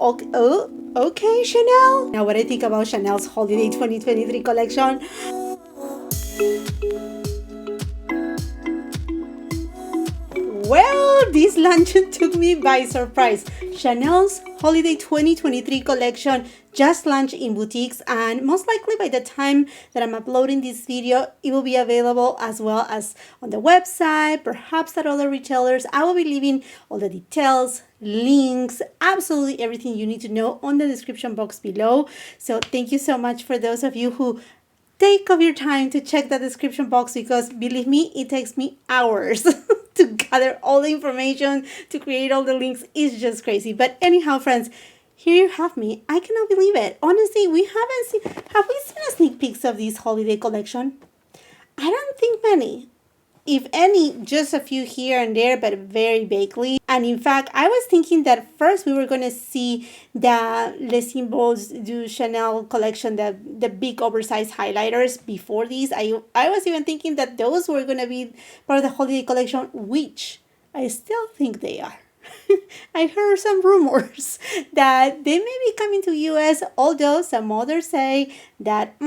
Okay, Chanel. Now, what I think about Chanel's Holiday 2023 collection. Well, this launch took me by surprise. Chanel's Holiday 2023 collection just launched in boutiques, and most likely by the time that I'm uploading this video, it will be available as well as on the website, perhaps at other retailers. I will be leaving all the details, links, absolutely everything you need to know on the description box below. So thank you so much for those of you who take of your time to check the description box, because believe me, it takes me hours to gather all the information, to create all the links. It's just crazy. But anyhow, friends, here you have me. I cannot believe it. Honestly, have we seen a sneak peeks of this holiday collection? I don't think many. If any, just a few here and there, but very vaguely. And in fact, I was thinking that first we were going to see the Les Symboles du Chanel collection, the big oversized highlighters before these. I was even thinking that those were going to be part of the holiday collection, which I still think they are. I heard some rumors that they may be coming to US, although some others say that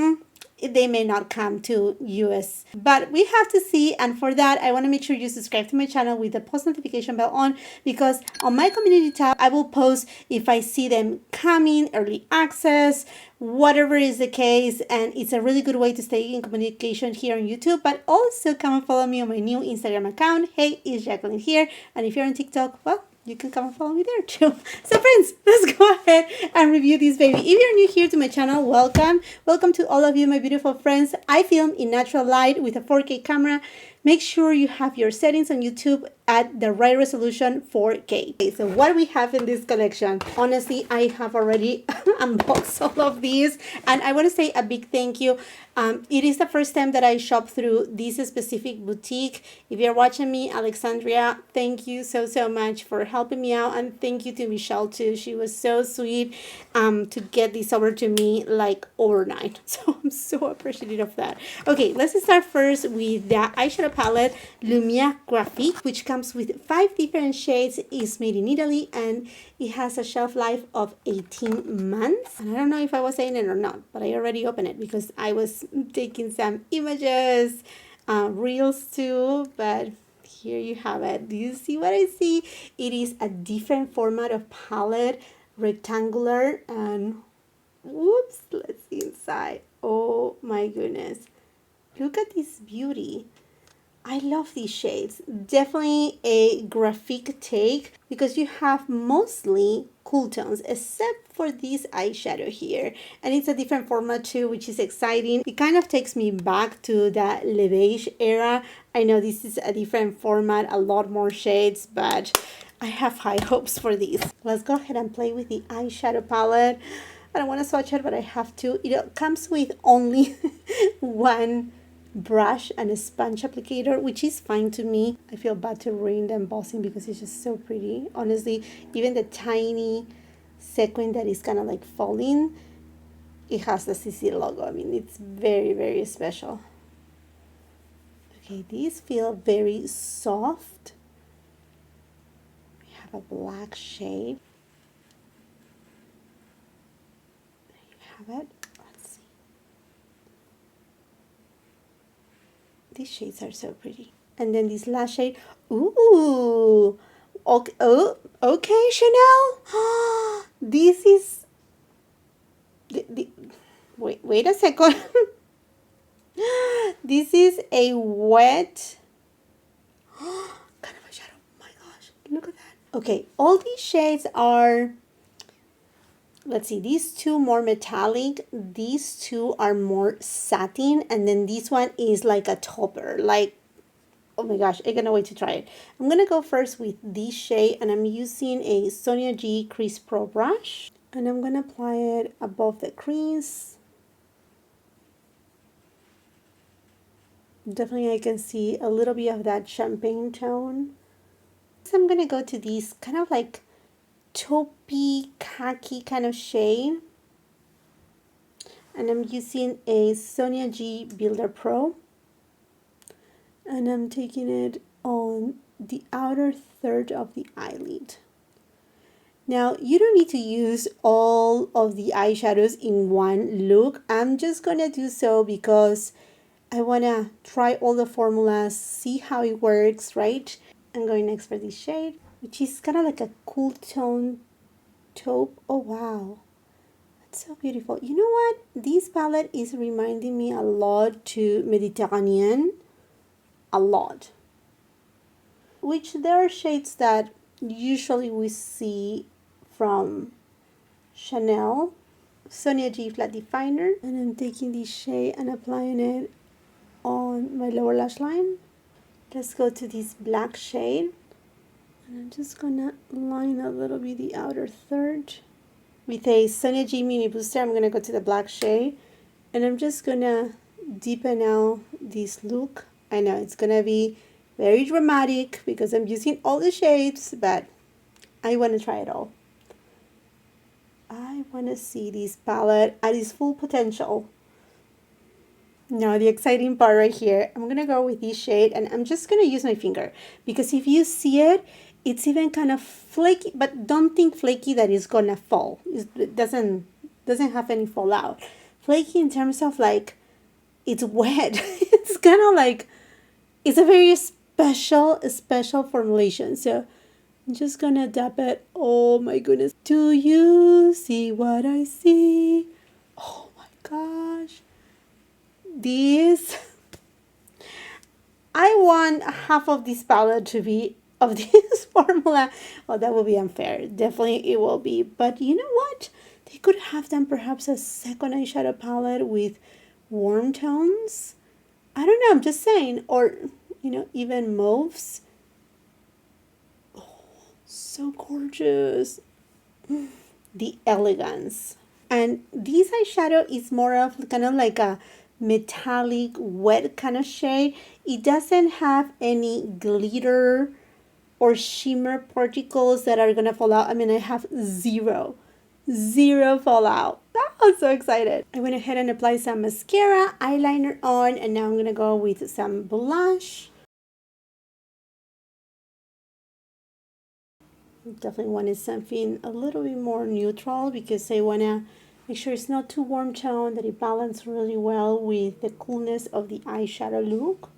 they may not come to US, but we have to see. And for that, I want to make sure you subscribe to my channel with the post notification bell on, because on my community tab, I will post if I see them coming, early access, whatever is the case. And it's a really good way to stay in communication here on YouTube, but also come and follow me on my new Instagram account. Hey, it's Jacqueline here. And if you're on TikTok, well, you can come and follow me there too. So friends, let's go ahead and review this baby. If you're new here to my channel, welcome. Welcome to all of you, my beautiful friends. I film in natural light with a 4K camera. Make sure you have your settings on YouTube at the right resolution, 4K. Okay, so what do we have in this collection? Honestly, I have already unboxed all of these, and I want to say a big thank you. It is the first time that I shop through this specific boutique. If you're watching me, Alexandria, thank you so much for helping me out, and thank you to Michelle too. She was so sweet to get this over to me like overnight. So I'm so appreciative of that. Okay, let's start first with the eyeshadow palette Lumiere Graphique, which comes with 5 different shades. It's made in Italy and it has a shelf life of 18 months. And I don't know if I was saying it or not, but I already opened it because I was taking some images, reels too. But here you have it. Do you see what I see? It is a different format of palette, rectangular, and whoops, let's see inside. Oh my goodness. Look at this beauty. I love these shades. Definitely a graphic take, because you have mostly cool tones except for this eyeshadow here, and it's a different format too, which is exciting. It kind of takes me back to the Beige era. I know this is a different format, a lot more shades, but I have high hopes for these. Let's go ahead and play with the eyeshadow palette. I don't want to swatch it, but I have to. It comes with only one brush and a sponge applicator, which is fine to me. I feel bad to ruin the embossing because it's just so pretty. Honestly, even the tiny sequin that is kind of like falling, it has the CC logo. I mean, it's very special. Okay, these feel very soft. We have a black shade. There you have it. These shades are so pretty. And then this last shade, ooh, okay, oh, okay, Chanel. This is, wait a second. This is a wet, kind of a shadow. My gosh, look at that. Okay, all these shades are, let's see, these two more metallic, these two are more satin, and then this one is like a topper, like, oh my gosh, I cannot wait to try it. I'm gonna go first with this shade, and I'm using a Sonia G Crease Pro brush, and I'm gonna apply it above the crease. Definitely I can see a little bit of that champagne tone. So I'm gonna go to this kind of like taupey khaki kind of shade, and I'm using a Sonia G Builder Pro, and I'm taking it on the outer third of the eyelid. Now, you don't need to use all of the eyeshadows in one look. I'm just gonna do so because I wanna try all the formulas, see how it works, right? I'm going next for this shade, which is kind of like a cool tone taupe. Oh, wow. That's so beautiful. You know what? This palette is reminding me a lot to Mediterranean. A lot. Which there are shades that usually we see from Chanel. Sonia G Flat Definer. And I'm taking this shade and applying it on my lower lash line. Let's go to this black shade. And I'm just gonna line a little bit the outer third. With a Sonia G Mini Booster, I'm gonna go to the black shade. And I'm just gonna deepen out this look. I know it's gonna be very dramatic because I'm using all the shades, but I want to try it all. I want to see this palette at its full potential. Now the exciting part right here, I'm gonna go with this shade and I'm just gonna use my finger because if you see it, it's even kind of flaky, but don't think flaky that it's gonna fall. It doesn't have any fallout. Flaky in terms of like it's wet. It's kind of like it's a very special formulation. So I'm just gonna dab it. Oh my goodness. Do you see what I see? Oh my gosh. This, I want half of this palette to be of this formula. Well, that will be unfair. Definitely it will be. But you know what? They could have done perhaps a second eyeshadow palette with warm tones. I don't know. I'm just saying. Or, you know, even mauves. Oh, so gorgeous. The elegance. And this eyeshadow is more of kind of like a metallic wet kind of shade. It doesn't have any glitter or shimmer particles that are gonna fall out. I mean, I have zero fallout. I'm so excited. I went ahead and applied some mascara, eyeliner on, and now I'm gonna go with some blush. Definitely wanted something a little bit more neutral because I wanna make sure it's not too warm tone, that it balances really well with the coolness of the eyeshadow look.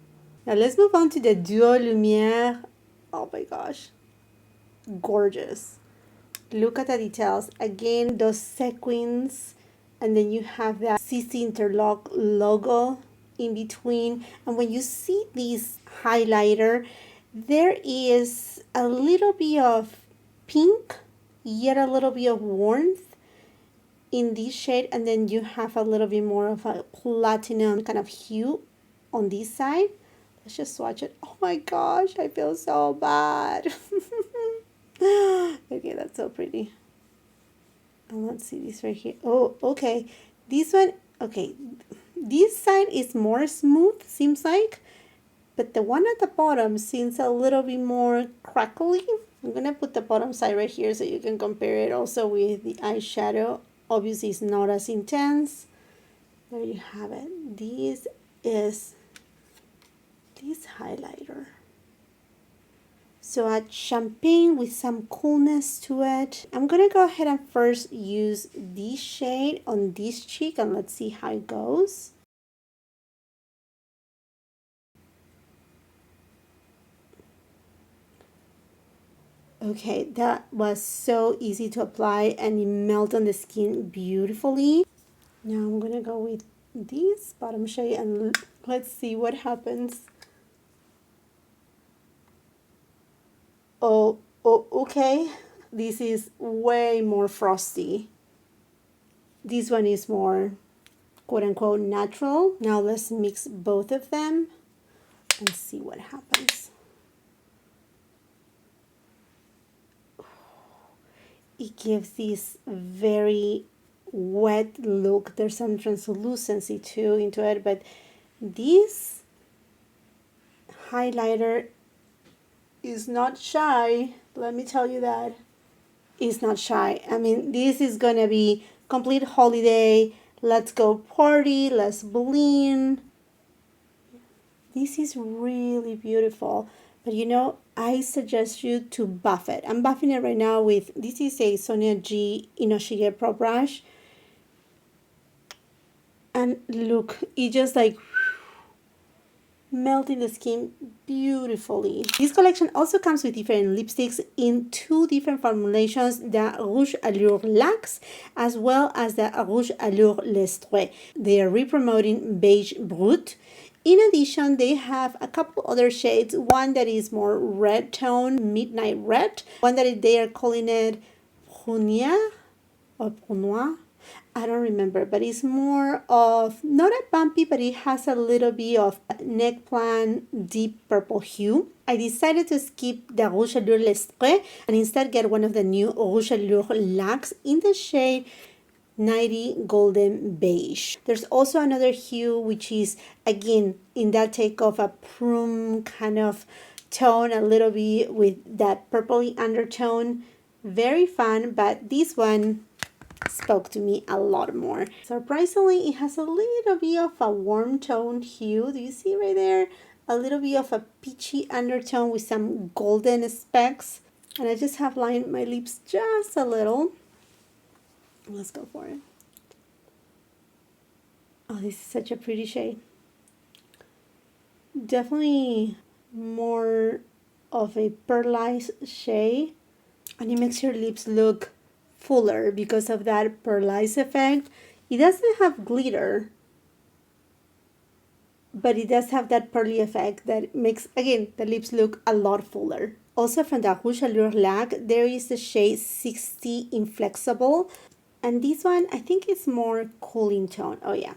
Now let's move on to the Duo Lumiere. Oh my gosh, gorgeous. Look at the details. Again, those sequins, and then you have that CC Interlock logo in between. And when you see this highlighter, there is a little bit of pink, yet a little bit of warmth in this shade, and then you have a little bit more of a platinum kind of hue on this side. Let's just swatch it. Oh my gosh, I feel so bad. Okay, that's so pretty. And let's see this right here. Oh, okay. This one, okay. This side is more smooth, seems like. But the one at the bottom seems a little bit more crackly. I'm going to put the bottom side right here so you can compare it also with the eyeshadow. Obviously, it's not as intense. There you have it. This is this highlighter. So a champagne with some coolness to it. I'm going to go ahead and first use this shade on this cheek and let's see how it goes. Okay, that was so easy to apply and it melted on the skin beautifully. Now I'm going to go with this bottom shade and let's see what happens. Oh, okay. This is way more frosty. This one is more quote unquote natural. Now let's mix both of them and see what happens. It gives this very wet look. There's some translucency too into it, but this highlighter is not shy. Let me tell you that. It's not shy. I mean, this is gonna be complete holiday. Let's go party. Let's bling. This is really beautiful. But you know, I suggest you to buff it. I'm buffing it right now with, this is a Sonia G Inoshige Pro Brush. And look, it just like melting the skin beautifully. This collection also comes with different lipsticks in two different formulations, the Rouge Allure Laxe as well as the Rouge Allure Lestre. They are re-promoting Beige Brut. In addition, they have a couple other shades, one that is more red tone, midnight red, one that they are calling it Brunia or Brunoir. I don't remember, but it's more of, not a bumpy, but it has a little bit of neck plan, deep purple hue. I decided to skip the Rouge Allure Lestre and instead get one of the new Rouge Allure Laxe in the shade 90 Golden Beige. There's also another hue which is, again, in that take of a prune kind of tone, a little bit with that purpley undertone. Very fun, but this one spoke to me a lot more. Surprisingly, it has a little bit of a warm tone hue. Do you see right there? A little bit of a peachy undertone with some golden specks. And I just have lined my lips just a little. Let's go for it. Oh, this is such a pretty shade. Definitely more of a pearlized shade. And it makes your lips look fuller because of that pearlized effect. It doesn't have glitter, but it does have that pearly effect that makes, again, the lips look a lot fuller. Also from the Rouge Allure Laque, there is the shade 60 Inflexible. And this one, I think it's more cooling tone. Oh yeah,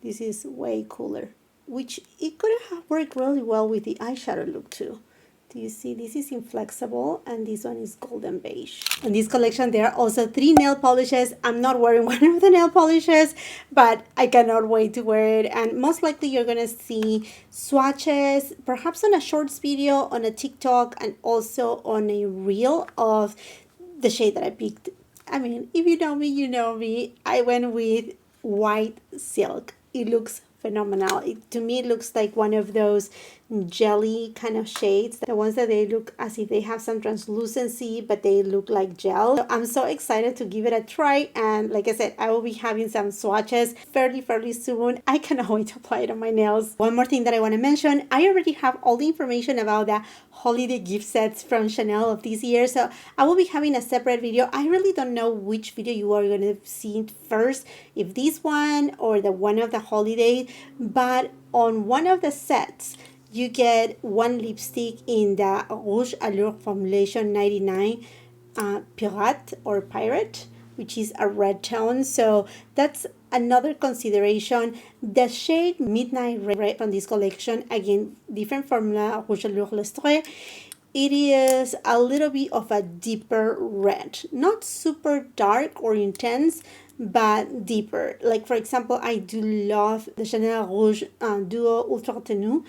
this is way cooler. Which it could have worked really well with the eyeshadow look too. Do you see? This is Inflexible and this one is Golden Beige. In this collection, there are also 3 nail polishes. I'm not wearing one of the nail polishes, but I cannot wait to wear it. And most likely you're going to see swatches, perhaps on a shorts video, on a TikTok, and also on a reel of the shade that I picked. I mean, if you know me, you know me. I went with White Silk. It looks phenomenal. To me, it looks like one of those jelly kind of shades, the ones that they look as if they have some translucency, but they look like gel. So I'm so excited to give it a try, and like I said, I will be having some swatches fairly soon. I cannot wait to apply it on my nails. One more thing that I want to mention, I already have all the information about the holiday gift sets from Chanel of this year, so I will be having a separate video. I really don't know which video you are going to see first, if this one or the one of the holiday, but on one of the sets you get one lipstick in the Rouge Allure formulation 99 Pirate or Pirate, which is a red tone. So that's another consideration. The shade Midnight Red from this collection, again, different formula, Rouge Allure Lestre. It is a little bit of a deeper red, not super dark or intense, but deeper. Like for example, I do love the Chanel Rouge Duo Ultra Tenue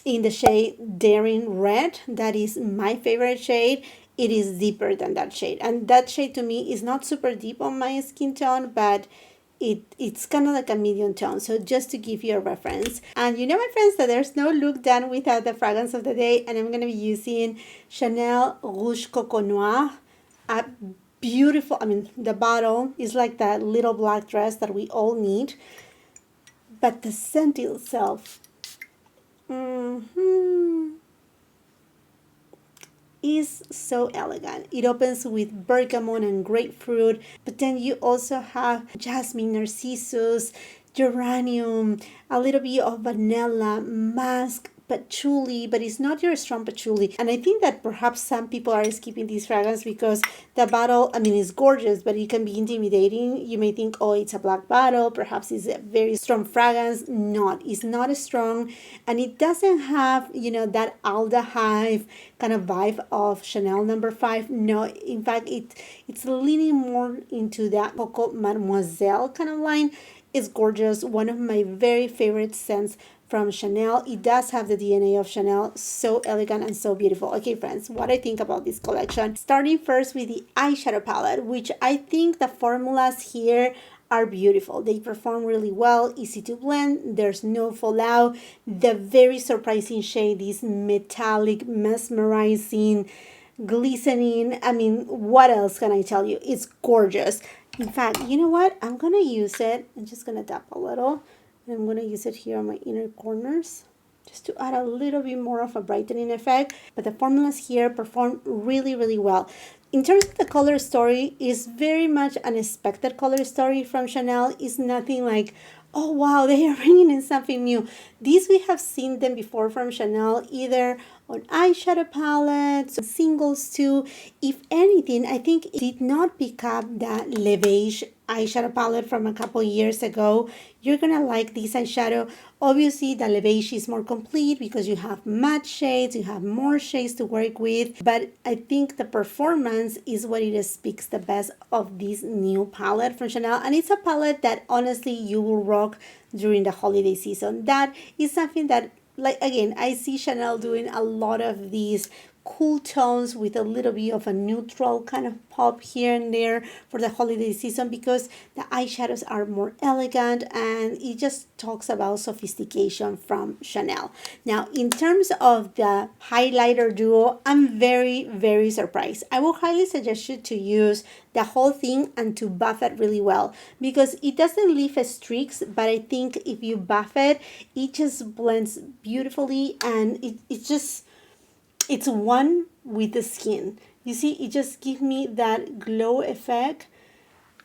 in the shade Daring Red. That is my favorite shade. It is deeper than that shade, and that shade to me is not super deep on my skin tone, but it's kind of like a medium tone. So just to give you a reference. And you know, my friends, that there's no look done without the fragrance of the day, and I'm going to be using Chanel Rouge Coco Noir. A beautiful, I mean, the bottle is like that little black dress that we all need, but the scent itself is so elegant. It opens with bergamot and grapefruit, but then you also have jasmine, narcissus, geranium, a little bit of vanilla, musk, patchouli, but it's not your strong patchouli. And I think that perhaps some people are skipping this fragrance because the bottle, I mean, it's gorgeous, but it can be intimidating. You may think, oh, it's a black bottle, perhaps it's a very strong fragrance. Not, it's not strong, and it doesn't have, you know, that aldehyde kind of vibe of Chanel No. 5. No, in fact, it's leaning more into that Coco Mademoiselle kind of line. It's gorgeous, one of my very favorite scents from Chanel. It does have the DNA of Chanel. So elegant and so beautiful. Okay, friends, what I think about this collection. Starting first with the eyeshadow palette, which I think the formulas here are beautiful. They perform really well, easy to blend, there's no fallout. The very surprising shade is metallic, mesmerizing, glistening. I mean, what else can I tell you? It's gorgeous. In fact, you know what? I'm gonna use it. I'm just gonna tap a little. And I'm gonna use it here on my inner corners, just to add a little bit more of a brightening effect. But the formulas here perform really, really well. In terms of the color story, is very much an expected color story from Chanel. It's nothing like, oh wow, they are bringing in something new. These we have seen them before from Chanel, either on eyeshadow palettes, singles too. If anything, I think it did not pick up that Le Beige eyeshadow palette from a couple years ago. You're gonna like this eyeshadow. Obviously, the Le Beige is more complete because you have matte shades, you have more shades to work with, but I think the performance is what it speaks the best of this new palette from Chanel, and it's a palette that honestly you will rock during the holiday season. That is something that, like, again, I see Chanel doing a lot of these cool tones with a little bit of a neutral kind of pop here and there for the holiday season, because the eyeshadows are more elegant and it just talks about sophistication from Chanel. Now, in terms of the highlighter duo, I'm very, very surprised. I will highly suggest you to use the whole thing and to buff it really well, because it doesn't leave streaks, but I think if you buff it, it just blends beautifully, and it's one with the skin. You see, it just gives me that glow effect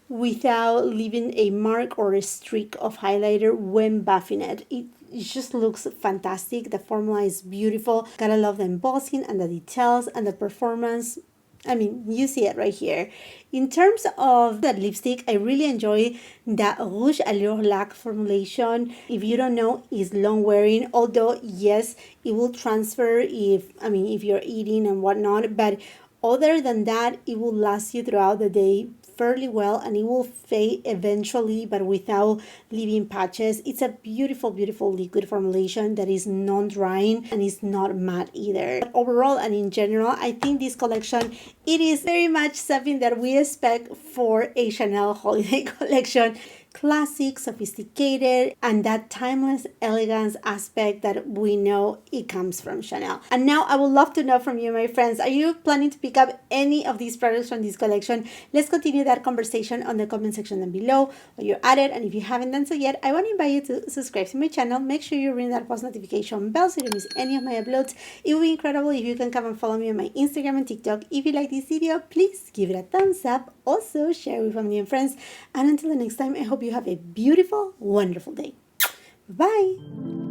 without leaving a mark or a streak of highlighter when buffing it. It just looks fantastic. The formula is beautiful. Gotta love the embossing and the details and the performance. I mean, you see it right here. In terms of the lipstick, I really enjoy the Rouge Allure Laque formulation. If you don't know, it's long wearing, although yes, it will transfer if you're eating and whatnot, but other than that, it will last you throughout the day fairly well, and it will fade eventually, but without leaving patches. It's a beautiful, beautiful liquid formulation that is non-drying and is not matte either. But overall and in general, I think this collection, it is very much something that we expect for a Chanel holiday collection. Classic, sophisticated, and that timeless elegance aspect that we know it comes from Chanel. And now I would love to know from you, my friends, are you planning to pick up any of these products from this collection? Let's continue that conversation on the comment section down below while you're at it. And if you haven't done so yet, I want to invite you to subscribe to my channel. Make sure you ring that post notification bell so you don't miss any of my uploads. It would be incredible if you can come and follow me on my Instagram and TikTok. If you like this video, please give it a thumbs up. Also, share with family and friends. And until the next time, I hope you have a beautiful, wonderful day. Bye.